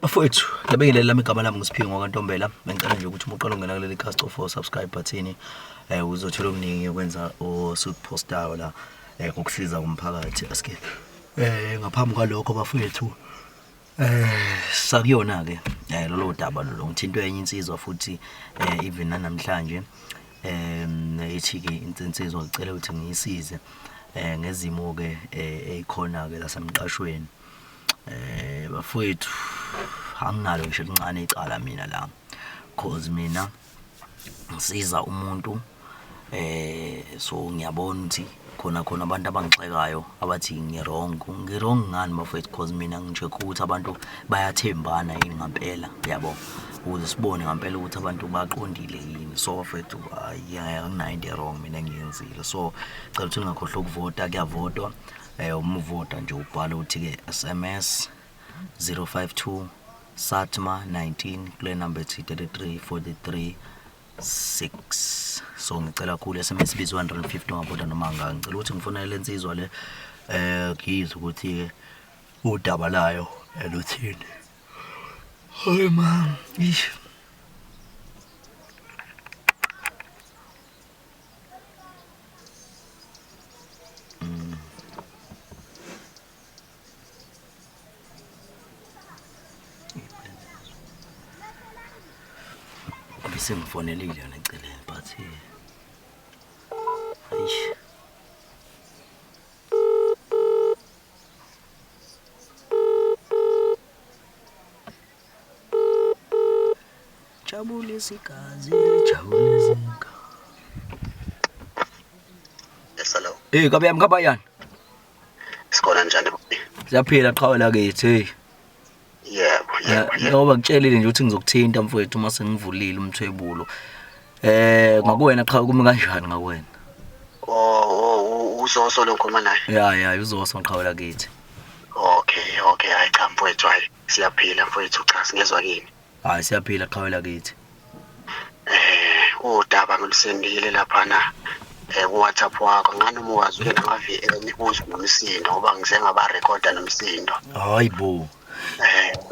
Bafowethu, ngiyabingelela lami igama lami nguSiphiwe ngokaNtombela. Bengicela nje ukuthi uqale ungena kuleli cast of subscribe button uzothola okuningi ukwenza osikupostayo la ngokusiza umphakathi aske. Ngaphambi kwalokho bafowethu sakuyona ke lolo daba lo ngithinto enye insizwa futhi even namhlanje ethi ke insizwa ngicela ukuthi ngiyisize ngezimo ke ezikhona ke lasemqashweni. Bafowethu anginalo ngisho lincane icala mina la cause mina ngisiza umuntu so ngiyabona ukuthi khona abantu abangixekayo abathi ngirong ngani bafowethu cause mina ngijeke ukuthi abantu bayathembana yini ngempela yabo ukuze sibone ngempela ukuthi abantu baqondile yini. So bafowethu anginayo into wrong mina ngiyenzile. So cela ukuthi ngakhohlwa ukuvota, kuyavotwa umvota nje ubhala uthi ke SMS 052 Satma 19 kule number 33436. So ngicela kakhulu SMS bizwa 150 ngabona noma ngaka ngicela ukuthi ngifonele insizwa le ngizwe ukuthi ke udaba layo eluthini. Hey man, sengifonelile yona eceleni but ayish jabulisa igazi jabulisa igazi. Yes, hello. Kabi yami kabayani? Sikhona njani boy? Siyaphila qhawela kithi. Yebo. Ngoba ngitshelile nje ukuthi ngizokuthinta mfowethu uma sengivulile umthwebulo. Ngakuwena qha kumi kanjani ngakuwena? Uzoso lo ngikhuluma naye. Ya uzoso ngiqhawela kithi. Okay, hayi cha mfowethu hayi. Siyaphila mfowethu cha singezwa kini. Hayi siyaphila qhawela kithi. Udaba ngilusendile lapha na. WhatsApp wakho ngani uma wazi ule nama-VN uzwe nomsindo ngoba ngize ngaba recorda nomsindo. Hayibo.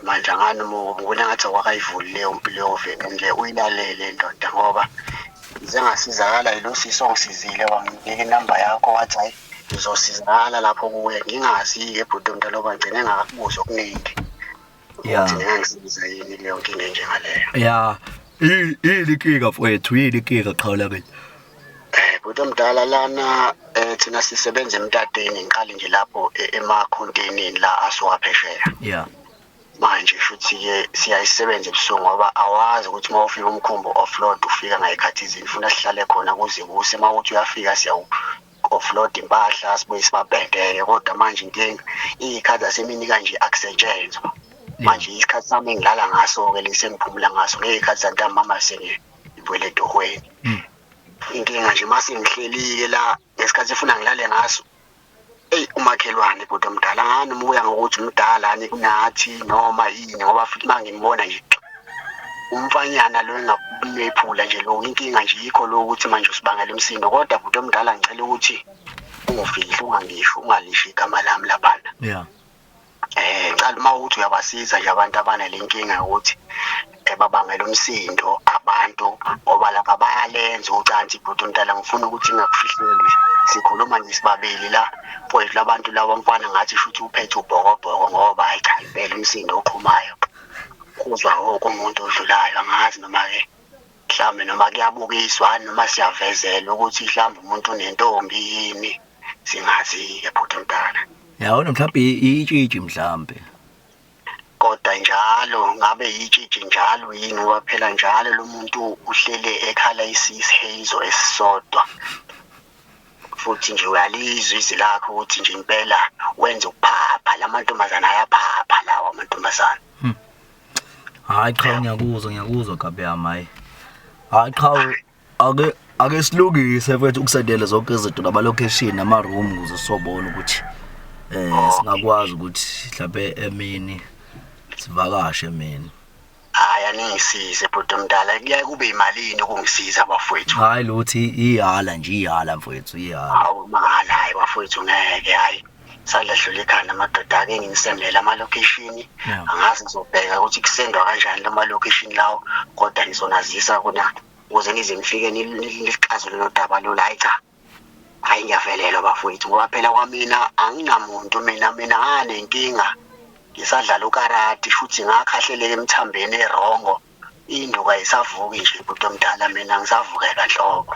Manje ngani ngibona ngathi awakayivulile impilo yoveni nje uyilalele ndoda ngoba ngize ngasizakala yilo sisi ongisizile wanginika inamba yakho wathi hayi ngizosizakala lapho kuwe ngingazi ke bhuti umntwana loba ngcine ngakubuzwa okuningi. Yeah. Ngingangisiza yini leyo nkinga njengaleyo. Yeah. Ilikika mfowethu ilikika qhawula kithi. Bhuti omdala lana thina sisebenza emtatweni ngiqali nje lapho emakhontenini la asuwaphesheya. Yeah. Manje futhi ke siyayisebenza ebusuku ngoba awazi ukuthi mawufika umkhumbo offload ufika ngayikhathi izini funa sihlale khona kuze kuse mawuthi uyafika siya offload impahla sibuye sibabhendeke kodwa manje inkinga izikhathi zasemini kanje akusetshenzwa. Manje isikhathi sami ngilala ngaso ke lesengiphumula ngaso ngezikhathi zantambama sengibuyele edohweni. Inkinga nje mase ngihlelike la ngesikhathi efuna ngilale ngaso. Umakhelwane bhuti omdala ngani umuya ngokuthi umdala ani kunathi noma yini ngoba futhi mangimbona nje umfanyana lo engakuyephula nje lo inkinga nje yikho lo ukuthi manje usibangela umsindo kodwa bhuti omdala ngicela ukuthi ungifihle ungangisho ungalisho igama lami laphana. Yeah. Ngicela uma uthi uyabasiza nje abantu abanelenkinga ukuthi babangela umsindo abantu ngoba lapha bayalenza ucansi bhuti omdala ngifuna ukuthi ngingakufihleli sikhuluma nje sibabili la mfowethu labantu laba mfana ngathi futhi uphethe ubhokobhoko ngoba hayi cha impela umsindo oqhumayo kuzwa wonke umuntu odlulayo angazi noma ke mhlambe noma kuyabukiswa noma siyavezela ukuthi mhlambe umuntu unentombi yini singazi ke bhuti omdala. Yawona mhlawumbe itshitshi mhlambe. Kodwa njalo ngabe yitshitshi njalo yini ngoba phela njalo lo muntu uhlele ekhala isihezo esisodwa. Futhi nje uyalizwa izwi lakho ukuthi nje impela wenza ukuphapha lamantombazana ayaphapha lawa amantombazana. Hayi cha ngiyakuzwa gabe yami. Hayi cha ake silungise mfethu ukusendela zonke izinto nama location nama room ukuze sobona ukuthi singakwazi ukuthi mhlawumbe emini sivakashe mina. Hayi aningisize bhuti omdala kuyaye kube imalini ukungisiza bafowethu. Hayi luthi ihala nje ihala mfowethu ihala. Hawu mahala hayi bafowethu ngeke hayi sadlahlula ikhanda amadoda ake nginisendela ama-location angazi ngizobheka ukuthi kusendwa kanjani lama location lawo kodwa ngizonazisa kuna ukuze ngize ngifike nilixazulule lo daba lo la hayi ngiyavelelwa bafowethu ngoba phela kwamina anginamuntu mina nganenkinga ngisadlala ukarati futhi ngakhahleleke emthambeni erongo induka isavuki nje umuntu omdala mina ngisavukela nhlobo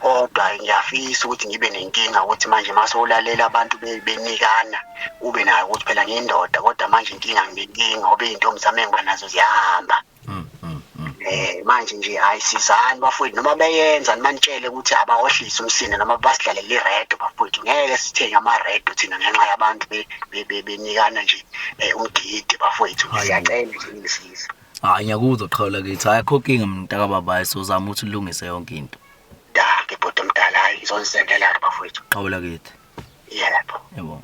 kodwa ngiyafisa ukuthi ngibe nenkinga ukuthi manje masolalela abantu benikana ube nayo ukuthi phela ngiyindoda kodwa manje inkinga nginenkinga obe intombi zami engibanazo ziyahamba manje nje ayisizani bafowethu noma beyenza nimanitshele ukuthi abawohlise umsinde noma basidlalele iredo bafowethu ngeke sithenge ama-redo thina ngenxa yabantu benikana nje umgidi bafowethu siyacela nje ngisiza. Hayi ngiyakuzwa qhawula kithi ayikho inkinga mntaka babayi sozama ukuthi ulungise yonke into. Ngebhodo omdala hayi ngizonsendela bafowethu. Qhawula kithi. Yebo.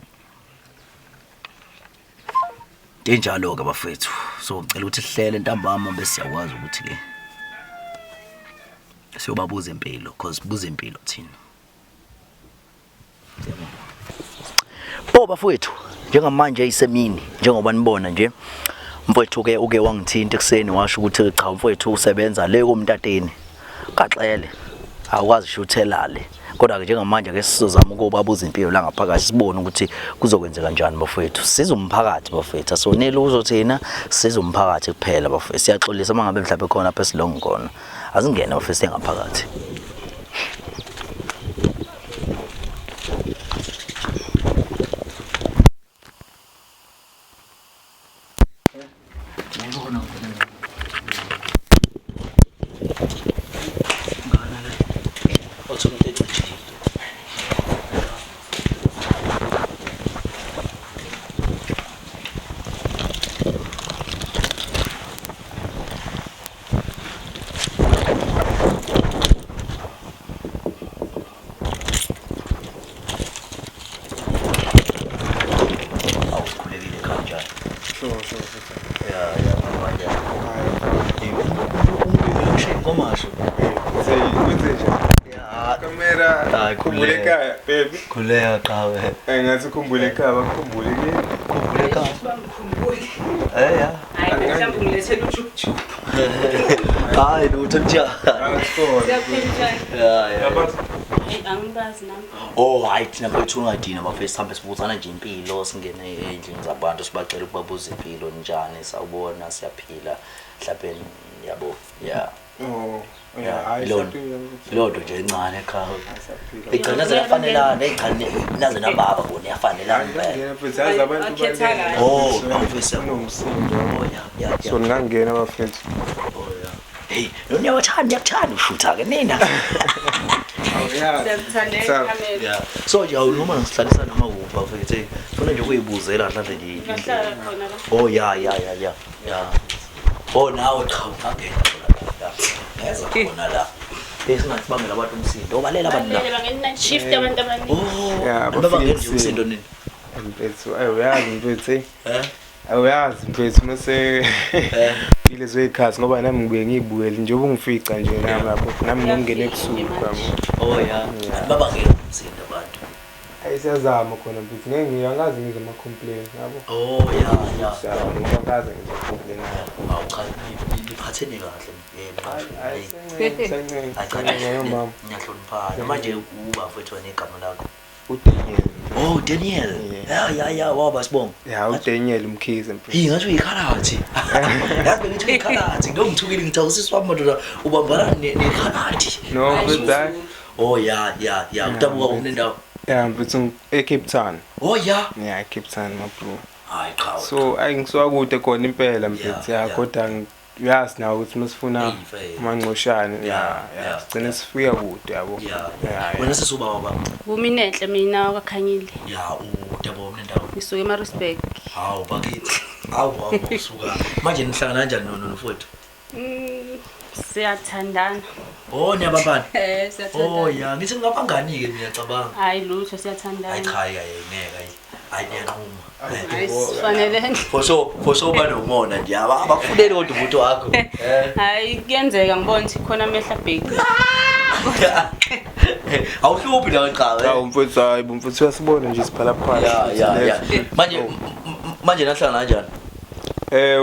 Enjalo ke bafethu so ngicela ukuthi sihlele ntambama bese siyakwazi ukuthi ke siyobabuza impilo because buza impilo thina bafethu njengamanje isemini njengoba nibona nje mfowethu ke uke wangithinta ekseni washo ukuthi cha mfowethu usebenza le komntateni kaxele akwazi shuthelale kodwa ke njengamanje ke sizozama ukubabuza impilo la ngaphakathi sibone ukuthi kuzokwenzeka kanjani bafethu sizumphakathi bafethu asonele uzothina sizumphakathi kuphela bafethu siyaxolisa mangabe mhlawumbe khona lapha esilongo khona azingene bafethu engaphakathi. Kuleka qawe. Ngathi ukhumbule ekhaya bakukhumbule ke. Khumbule ekhaya. Ya. Hayi mhlawumbe ngilethele ujuju. Hayi lutho njani. Siyaphila. Ya. Angibazi nami. Oh hayi thina mfethu ungadina bafethu sihambe sibuzana nje impilo singene endlini zabantu sibacela ukubabuza impilo njani sawubona siyaphila mhlawumbe yabo. Ya. Oh. Hayi lodo nje encane ekhaya. Igcina zafanelana ezichane naze nababa bona yafanelana impela. Ngena futhi yazi abantu bakhethakala. Oh bafethu nomsindo. ya. So ngangena bafethu. Oh ya. Hey, niyakuthanda ushutha ke nina. Siyathandeka kamera. Yeah. So nje awunoma ngisihlalisa noma kuphi bafethu. Funa nje ukuyibuzela mhlawumbe nje. Ngahlala khona la. Oh ya. Oh nawe cha ungangena khona. Ngeza khona la. Singathibambela abantu umsindo. Obalela abantu la. Balela ngeni shift abantu abaningi. Oh. Yeah, Baba ngenza umsindo nini? Mfethu uyazi mfethu awuyazi mfethu mase ilezo ikhathi ngoba nami ngibuye ngibuyele nje ubungifica nje nami lapho nami ngingene ebusuku kwami. Oh ya. Baba ngenza umsindo abantu. Ayisiyazama khona mfethu ngeke ngiyangazi ngize ama complaint yabo. Oh ya. Ngiyakaze ngize complaint. Awukhali iphathene kahle. Mama. Ngiyahloniphana. Manje uba mfethu wena igama lakho. uDaniel. Oh Daniel. Ya waba sibonga. Ya uDaniel Mkhize mfethu. Hey ngathi uyikhalathi. Yazi bengithi uyikhalathi ngomthukile ngithi awusiswa madoda ubambana nekhalathi. No but that. Oh ya utabuka umnendawo. Yeah mfethu eCape Town. Oh ya. Yeah eCape Town my bro. Hayi cha. So ayingiswa kude khona impela mfethu ya kodwa uyazi nawe ukuthi masifuna amanqoshane ya sigcine sifika kude yabo. Wena sisuba baba. Kuminenhle mina akakhanyile. Ya utabo umnendawo. Ngisuke eMaritzburg. Hawu bakithi. Hawu usuka. Manje nihlangana kanjani nofowethu? Siyathandana. Oh niyabambana? Siyathandana. Oh ya ngithi ngabangani ke ngiyacabanga. Hayi lutho siyathandana. Hayi cha ngeke hayi ngiyanquma. Fanele. For so bano umona nje abakufuneli kodwa umuntu wakho. Hayi kuyenzeka ngibona ukuthi khona amehla bheki. Awuhluphi la cha. Hawu mfowethu hayi mfowethu uyasibona nje siphalaphala. Ya. Manje nahlala kanjani?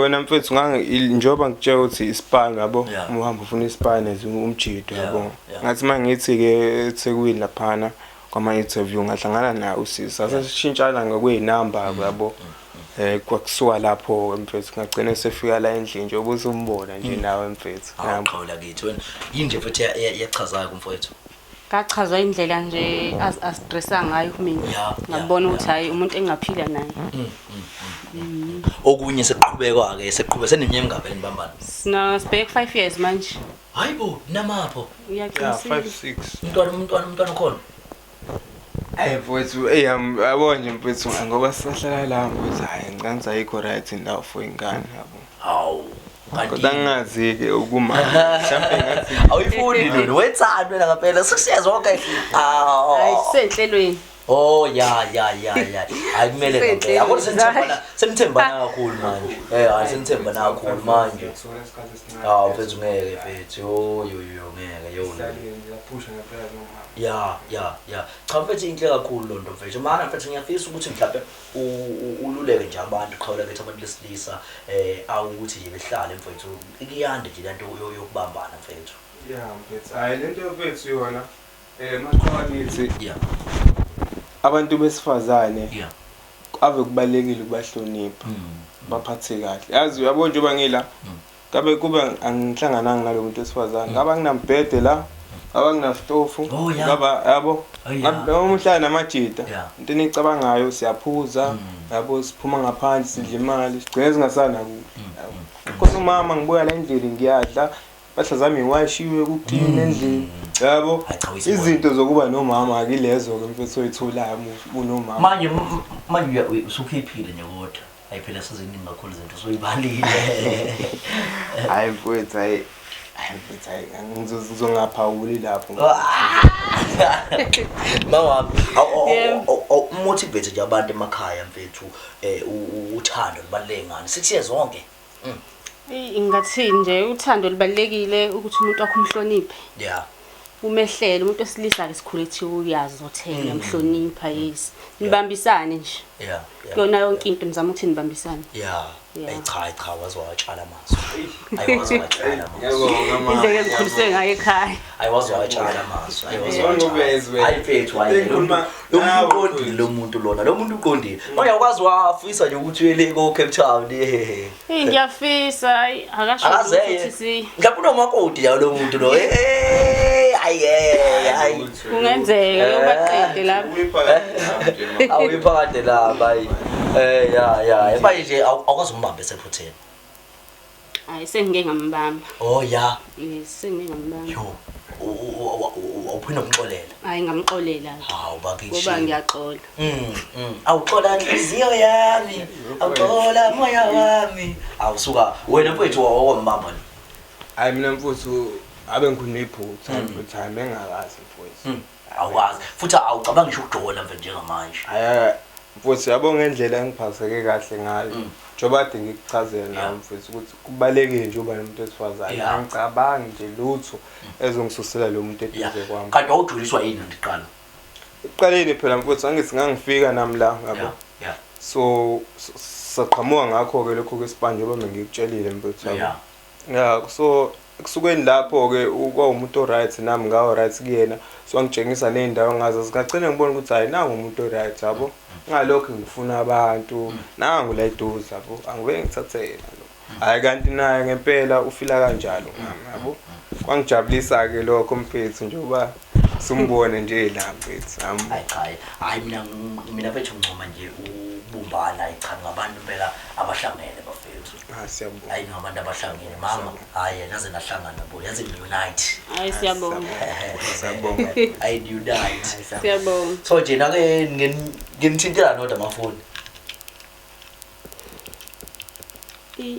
Wena mfethu njengoba ngitshela ukuthi isipani yabo Yeah. uhamba ufuna isipani umjido Yeah, yabo yeah. ngathi mangithi ke eThekwini laphana kwama interview ngahlangana naye usisi asashintshana ngokweinamba yabo kwakusuka lapho mfethu ngagcina sefika la endlini nje ubuse umbona nje nawe mfethu Awuxola kithi wena yini nje futhi yachazayo kumfowethu? Kachazwa indlela nje astressa ngayo mina. Yeah, Ngabona yeah, ukuthi hayi umuntu engaphila naye. Okunye seqhubeka ke seneminyaka emingaphi enibambana? Sina sibheke 5 years manje. Hayibo namapho. Uyaqiniseka? 5-6 Umntwana ukhona. mfowethu yabona nje mfowethu ngoba sihlala la mfowethu hayi ngicanga ayikho right indawo for ingane yabo Hawu. kodwa ngazi ke ukuma mhlawumbe ngathi Awuyifuni lona wethanda wena ngaphela success okay. Hayi senhlelweni. Oh ya. Hayi kumele ngempela. Yabo senithembana kakhulu manje. Hayi senithembana kakhulu manje. Mfethu ngeke mfethu. Yo ngeke yona. yaphusha ngempela noma Ya. Cha mfethu inhle kakhulu lonto mfethu. Mana mfethu ngiyafisa ukuthi mhlawumbe ululeke nje abantu qhawula ke abantu lesilisa awukuthi nje behlale mfethu. Ikiyande nje lento yokubambana mfethu. ya mfethu hayi lento mfethu yona maqhakithi Yeah. abantu besifazane Yeah. ave kubalekile ukubahlonipha baphathe kahle yazi uyabona nje bangila kabe kuba angihlangananga nalo muntu wesifazane ngaba nginambhede la ngaba nginastofu Oh, yeah. ngaba yabo Oh, yeah. ngabe umhlala namajita Yeah. into enicabangayo siyaphuza yabo siphuma ngaphandle sidla imali sigcine singasana kuhle kodwa umama ngibuya la endlini ngiyadla bahla zami ngiwashiwe kuclean endlini yabo Hayi, cha, uyisibona. izinto zokuba nomama akilezo ke mfethu oyitholayo unomama Manje usukhiphile nje kodwa. Hayi phela seziningi kakhulu izinto soyibalile. hayi mfethu hayi mfethu hayi ngizongaphawuli lapho Mawami motivate nje abantu emakhaya mfethu uthando libalengane 6 years zonke. Ingathini nje uthando libalekile ukuthi umuntu wakho umhloniphe. Yeah. Umehlele umuntu osilisa ke sikhule ethi uyazi uzothela umhlonipha yes. Nibambisane nje. Yeah. Kuyona yonke into nizama ukuthi nibambisane. Yeah. Yeah. Cha wazowatshala amaso. Ayiwazowatshala amaso. Indlela engikhuliswe ngayo ekhaya. Ayiwazowatshala amaso. Ngobezwe. Hayi mfethu hayi. Lo muntu lona. Lo muntu uqondile. Uyakwazi wafisa nje ukuthi uyele ko Cape Town. Ngiyafisa hayi akasho ukuthi si Ngiyabona umakoti la lo muntu lo. Hayi. kungenzeka yobaqede lapho. Awuyiphakade la bayi. Ya. Manje awukwazi umbambe esephutheni. Hayi sengike ngambamba. Oh ya. Yes sengike ngambamba. Yo. Awuphinde umxolela. Hayi ngamxolela. Hawu bakithi. Ngoba ngiyaxola. Awuxola inhliziyo yami. Awuxola moya wami. Awusuka wena mfethu wawombamba. hayi mina mfuthu abe ngikhona iphutha mfuthu hayi engakazi mfuthu Awukwazi futhi awucabanga ngisho ukujola mve njengamanje. hayi mfuthu yabo ngendlela engiphaseke kahle ngayo njoba ade ngikuchazela nawe mfuthu ukuthi kubalekile nje uba nomuntu wesifazane angicabangi nje lutho ezongisusela lo muntu eduze kwami Kanti awujuliswa yini ndiqala? uqaleni phela mfuthu angithi ngangifika nami la yabo Yeah. so saqhamuka ngakho ke lokho kwesipanje njoba ngikutshelile mfuthu yabo yeah so kusukeni lapho ke umuntu oright nami ngawo right kuyena so angitshengisa nendawo ngazo sikagcina ngibona ukuthi hayi nangu umuntu oright yabo ngalokho ngifuna abantu nangu la iduze yabo angibe ngithathela lo hayi kanti naye ngempela ufila kanjalo ngami yabo kwangijabulisa ke lokho mfethu njoba simbone nje la mfethu Hayi mina mfethu ngicoma nje ubumbana cha ngabantu phela abahlangene bafethu. siyabonga Hayi ngabantu abahlangene mama hayi naze nahlangana bo yazi unite. Hayi siyabonga. siyabonga I unite. Siyabonga. So nje na ke nginithintela nodwa amafoni.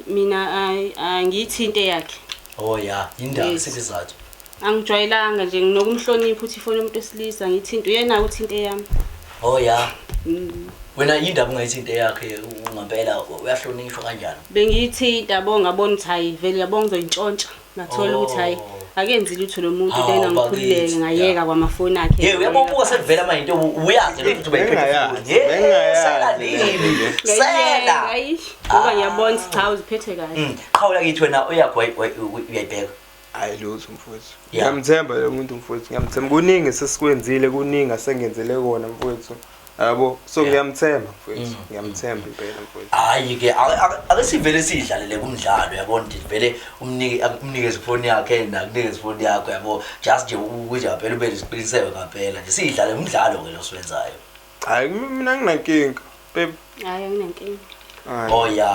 Mina angiyithinte yakhe. Oh ya indaba Yes. sesizathu. Angijwayelanga nje nginokumhlonipha ukuthi ifone umuntu osilisa ngithinta uyena uthinte yami. Oh ya. Wena indaba ungayithinta yakhe ngampela uyahlonishwa kanjani? Bengiyithinta yabo ngabona ukuthi hayi vele yabo ngizoyintshontsha. Ngathola ukuthi hayi akenzi lutho lomuntu lena ngikhululeke ngayeka kwamafoni akhe yebo uyabona sekuvela manje into uyazi ukuthi bengayazi sela ngoba ngiyabona cha uziphethe kahle qhawula kithi wena uyakho uyayibheka hayi lutho mfowethu ngiyamthemba lo muntu mfowethu ngiyamthemba kuningi sesikwenzile kuningi asengenzele kona mfowethu yabo so ngiyamthemba mfowethu ngiyamthemba impela mfowethu hayi ke ake sivele sidlalele kumdlalo yabona ukuthi vele umnikeze ifoni yakhe nakunikeze ifoni yakho yabo just nje ukuthi phela ube isiqiniseko ngaphela nje sidlale umdlalo ke lo siwenzayo hayi mina nginankinga babe hayi nginenkinga oh ya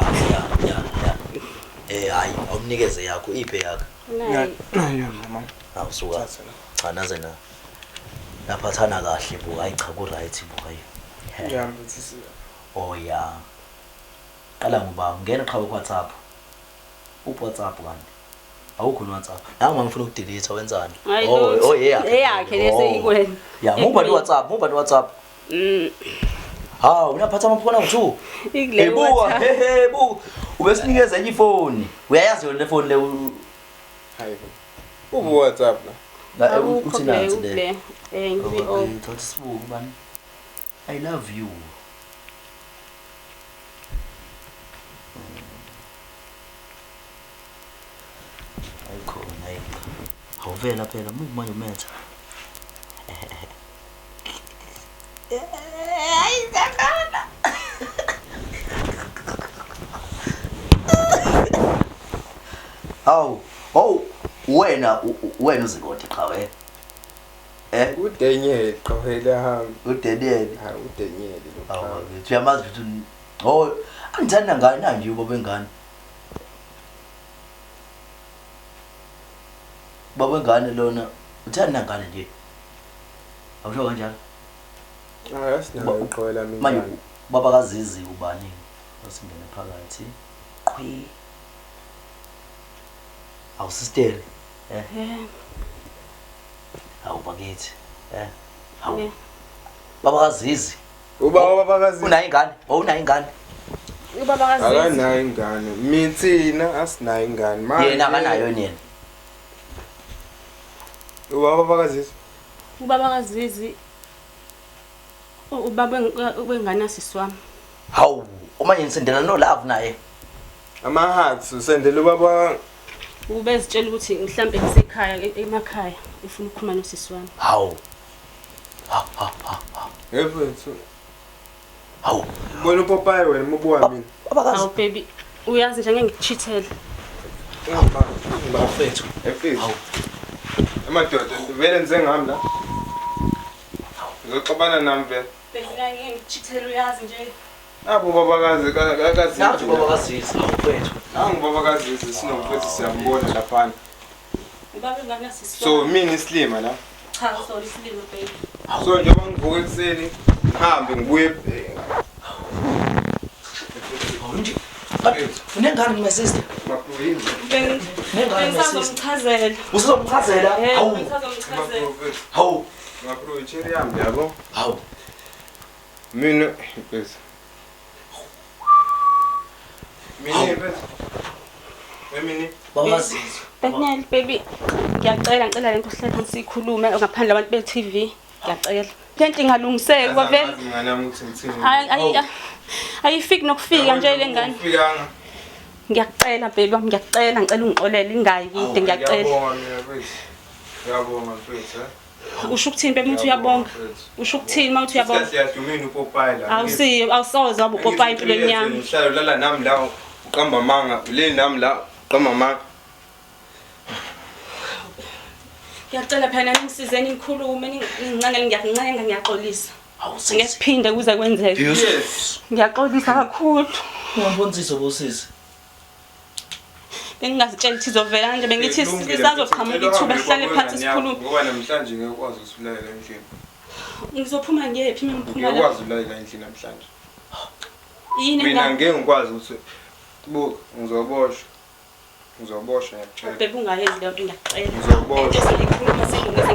hayi awumnikeze yakho iphe yakho hayi mama awusuka cha naze na naphathana kahle buka hayi cha ku right buka yeah mfowethu oh ya qala ngoba ngena qhawe ku WhatsApp WhatsApp kanti awukho no WhatsApp nami ngifuna ukudelete wenzani oh yeah yakhe lese ikwena ya muba ni WhatsApp ha unaphatha amafoni awuthu ikule buka he bu ubesinikeza enye ifoni uyayazi yona le phone le hayi ubu WhatsApp la uthi nansi le ngibi thothi sibuku bani I love you ayikho awuvela phela manje umetha ayizakana wena uzikode qhawe udenyele qhawela hamba udenyele ha udenyele lo awu ngithi uyamazi ukuthi angithanda ngani manje ubo bengane baba ngane lona uthanda ngane nje awusho kanjalo asinayo qhawela mina manje baba kazizi ubani osingene phakathi qhwi awu sister awu bakithi awu baba kazizi baba kazizi unayo ingane unayo ingane ubaba kazizi akanayo ingane mithina asinayo ingane manje yena akanayo yena ubaba kazizi ubaba wengane asiswami hawu uma ngisendela no love naye ama hearts usendela ubaba ubezitshela ukuthi mhlambe ngisekhaya emakhaya ufuna ukukhuluma nosisi wami hawu yefethu hawu bona uPopayi wena mubuwa mina awu baby uyazi nje ngeke ngikuchithele bafethu efethu amadoda vele nizengami la ngizoxabana nami vele baby ngeke ngikuchithele uyazi nje abo babakazi akazi nathi baba kazizi awufethu baba kazizi sinomfethu siyambona lapha ubaba wengane asiswami so mina islima la cha sorry silimo baby so njengoba ngivuka ekseni ngihambe ngibuye awunje unengane my sister mapuyini ngizomchazela usizomchazela hawu ngizomchazela hawu mapro icheri yami yabo hawu mina bese mina bese emini baba kazizi Daniel baby ngicela lento sihlala sikhulume ngaphandle abantu be TV ngiyacela lento ingalungiseki kwavela ngane yami ukuthi ngithini ayifiki nokufika nje le ngane ufikanga ngiyacela baby wami ngiyacela ngicela ungixolele ingayi kude ngiyacela ngiyabonga mfethu usho ukuthini baby uthi uyabonga usho ukuthini mawuthi uyabonga siyadumina uPopayi la awusoze waba uPopayi empilweni yami ngihlala lala nami la uqamba manga le nami la uqamba manga ngiyacela phela ningisizeni ngikhulume ningincane ngiyakuncenga ngiyaxolisa ngiyasiphinde kuze kwenzeke yes ngiyaxolisa kakhulu ungambonisiso bosisi bengingazitshela ukuthi izovela nje bengithi sisazoqhamuka ithuba sihlale phansi sikhulume ngoba namhlanje ngiyakwazi usulela endlini ngizophuma ngiyephi mina ngiphuma la ngiyakwazi usulela endlini namhlanje yini mina ngeke ngikwazi ukuthi buka ngizoboshwa ngiyakutshela baby ungayenzi leyo nto ngiyacela Ngizoboshwa. ngikhuluma silungise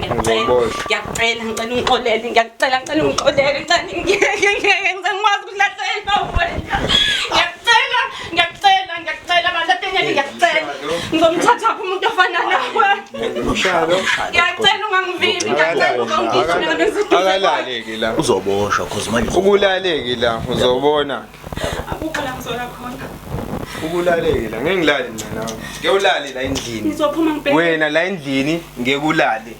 ngiyacela ngixolele ngiyacela ungixolele ngeke ngizengikwazi ukulahlekelwa wena ngiyacela bandla Daniel ngiyacela ngizomthatha umuntu ofana nawe Umshado. Ngiyacela ungangivimbi, Akalaleki la. Uzoboshwa cause manje Ukulaleki la uzobona. akukho la ngizola khona. Ukulaleki la ngeke ngilale mina. Ngeke ulale la endlini. Ngizophuma ngibheke. Wena la endlini ngeke ulale.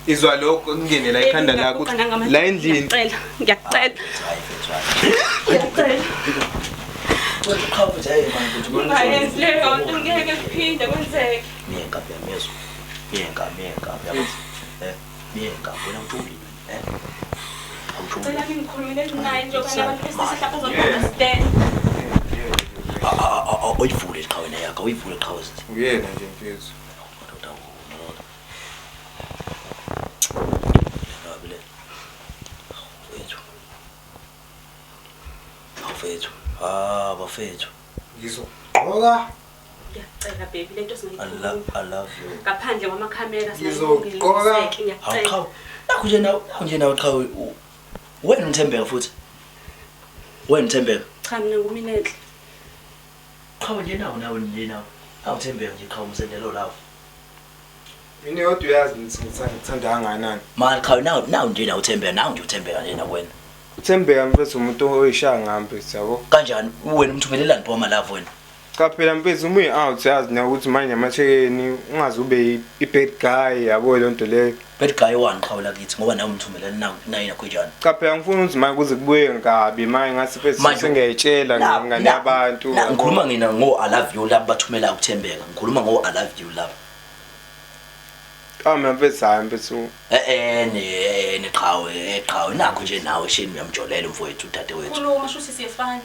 Izwa lokho kungene la ikhanda lakho la endlini. Ngiyacela. uqhawe nje manje Ungayenzi leyo nto ngeke kuphinde kwenzeke. Miyenga phezulu. Miyenga yabo. Miyenga wena mthumbi. Cela ngikhulumile naye njengoba nabantu besisihlapha uzobona Oyivule iqhawe yakho, oyivule iqhawe sithi. Uyena nje mfethu. Bafethu. Ngizogqoka. Ngiyacela baby lento I love you. ngaphandle kwamakhamera Ngizogqoka. ngiyacela. Nakho nje nawe qhawe. Wena uNthembeka futhi. Wena uNthembeka. Cha mina nguminenhle. Qhawe nje nawe awuthembeka nje qhawe umsendelo lawo. Mina yodwa uyazi ngithanda kangakanani. Manje qhawe nawe nje nawuthembeka nawe nje uthembeka nje nakwena. Uthembeka mfethu umuntu oyishaya ngambe siyabo. Kanjani wena umthumelelani phoma lavo wena? Cha phela mfethu uma uyi-out yazi na ukuthi manje amathekeni ungaze ube i-bad guy yabo lonto leyo. Bad guy wani qhawe lakithi ngoba nawe umthumelelani naye nakhonjani. Cha phela ngifuna ukuthi manje kuze kubuye ngabi manje ngathi mfethu sengiyayitshela ngane yabantu. Ngikhuluma ngina ngo I love you laba bathumela ukuthembeka. Ngikhuluma ngo I love you laba. Mina mfethu hayi mfethu. Neqhawe nakho nje nawe shini uyamjolela umfowethu uthathe wethu. Khuluma shuthi siyefana.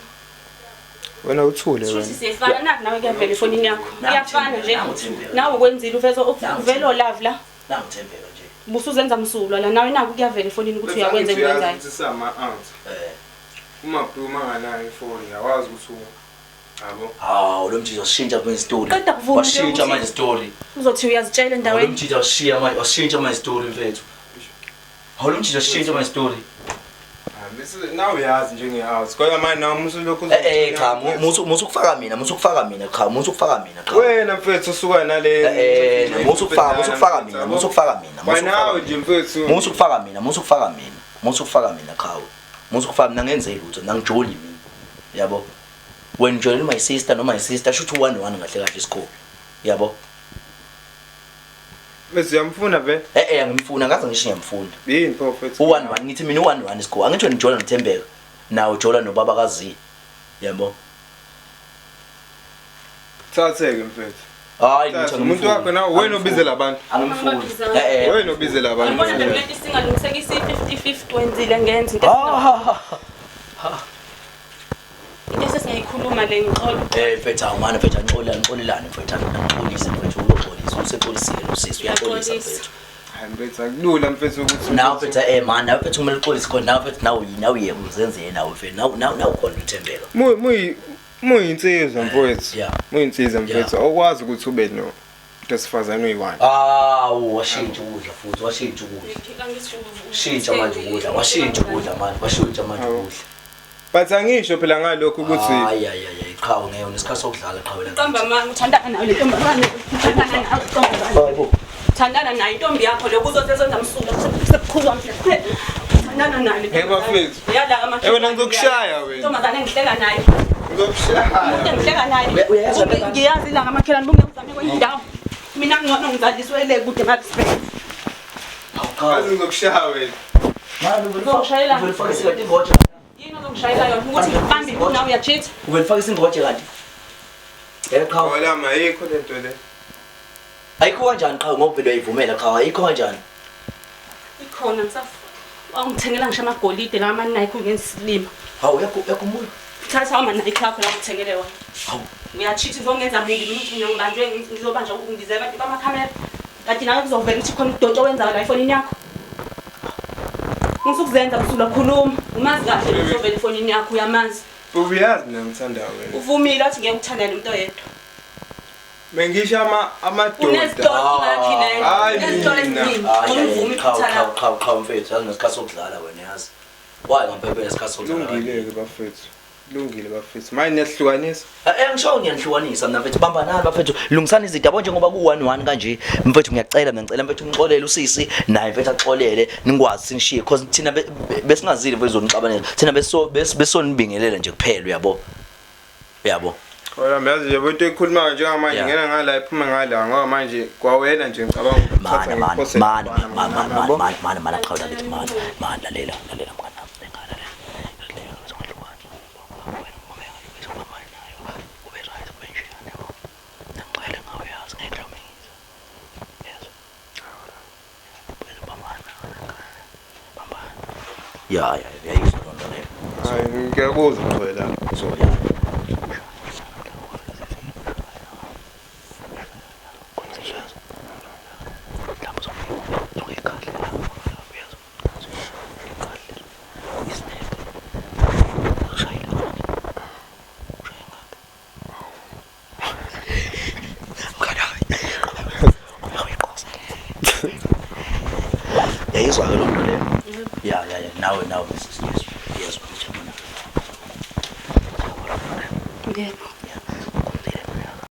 Wena uthule Shuthi wena. siyefana naku nawe kuyavela efonini yakho. Iyafana nje. Nawe ukwenzile uvela love la. Nangithembeka nje. Busuzenza msulwa la nawe naku kuyavela efonini ukuthi uyakwenza ekwenzayo. Uthi sama-out. Uma ukhuluma nganayo ifoni yawazi ukuthi yabo. Lo mjiji washintsha manje story. Qeda kuvuma Washintsha manje story. Uzothi uyazitshela Lo endaweni. mjiji washintsha manje story mfethu. Lo mjiji washintsha manje story. Bese nawe uyazi nje nge-out. Kodwa manje nawe musu lokho Cha musu kufaka mina cha musu kufaka mina cha. Wena mfethu usuka nale musu kufaka mina. Wena nje mfethu. Musu kufaka mina cha. Musu kufaka mina ngenze lutho ngangijoli mina. Yabo. When join my sister no my sister shoot 1-1 ngahle kahle isikole. Yabo. Bese uyamfuna vele? Ngimfuna ngaze ngisho ngiyamfuna. Yini prophet? U1-1 ngithi mina u1-1 isikole. Angitsho nijola noThembeka. Nawe ujola nobaba kazi. Yabo. Thatheke mfethu. Hayi ngithi umuntu wakho na wena obizela abantu. Angimfuni. Wena obizela abantu. Ngibona nje lento singalungisekisa i50-50 wenzile ngenza into. Into sesiyayikhuluma le ngixola. Mfethu awumane mfethu ngixolelane mfethu ngixolise mfethu uyoxolisa usexolisile usisi uyaxolisa mfethu. Hayi mfethu akulula mfethu ukuthi nawe mfethu man nawe mfethu kumele uxolise khona nawe mfethu nawe yeke uzenze nawe mfethu nawe khona uthembeka. Muyinsizwa mfethu. Muyinsizwa mfethu awukwazi ukuthi ube no besifazane oyi-1. Washintsha ukudla futhi washintsha ukudla. Shintsha manje ukudla washintsha ukudla. But angisho phela ngalokho ukuthi qhawe ngeke nesikhathi sokudlala qhawe la. Ntamba manje uthandana nayo le ntombazane. Thandana nayo intombi yakho lokho uzozenza msuka sekukhuzwa mhle. Thandana nayo le. Hey bafethu. Yala ama. Wena ngizokushaya wena. Ntombazane ngihleka nayo. Ngizokushaya. Ngihleka nayo. Ngiyazi la ngamakhelane bungezame kwendawo. Mina ngcono ngizaliswe le kude ngakusiphe. Awukazi ngizokushaya wena. Manje Uzoshayela. ufaka isikhathi ingoja. Yini ozongishayela yona ukuthi ngibambe bona uyacheat. Ufaka isingoje kanti. Qhawe. Wala mayikho lento le. Ayikho kanjani qhawe ngoba vele uyivumela qhawe ayikho kanjani. Ikhona msafu. Wangithengela ngisho amagolide la ama-Nike ngesilima. Hawu yakumulo. Thatha ama-Nike akho la ngithengele wona. Hawu. Uyacheat uzongenza mina mina ngibanjwe ngizobanja ngizela abantu bamakhamera. Kanti nawe kuzovela ukuthi khona udontsho wenzayo la efonini yakho. Ngisukuzenza msula khuluma. Umazi kahle uzovela efonini yakho uyamazi. Uyazi mina ngithanda wena. Uvumile ukuthi ngeke ukuthanda umuntu oyedwa. Mengisho amadoda. Unesitoki ngakhi le. Hayi Unesitoki esiningi. Ungivumi ukuthanda. Qhawe mfethu yazi ngesikhathi sokudlala wena yazi. Wayi ngempela ngesikhathi sokudlala. Lungile-ke bafethu. Kulungile bafethu. Manje niyahlukanisa. Ngisho ngiyanihlukanisa mina mfethu bambanani bafethu lungisani izinto yabo njengoba ku1-1 kanje mfethu ngiyacela mfethu ngixolele usisi naye mfethu axolele ningwazi sinishiye because thina besingazile mfethu zonixabanela thina besonibingelela nje kuphela uyabo Wala myazi nje bonto ekhuluma njengamanje ngena ngala iphuma ngala ngoba manje kwawena nje ngicabanga ukuthatha ngephose. Mana qhawula lithi mana lalela mngani. Ya yayizwa loo nto leyo. Hayi ngiyakuzwa mfowethu. So ya. Yayizwa ke loo nto leyo. Ya nawe yes. Yebo.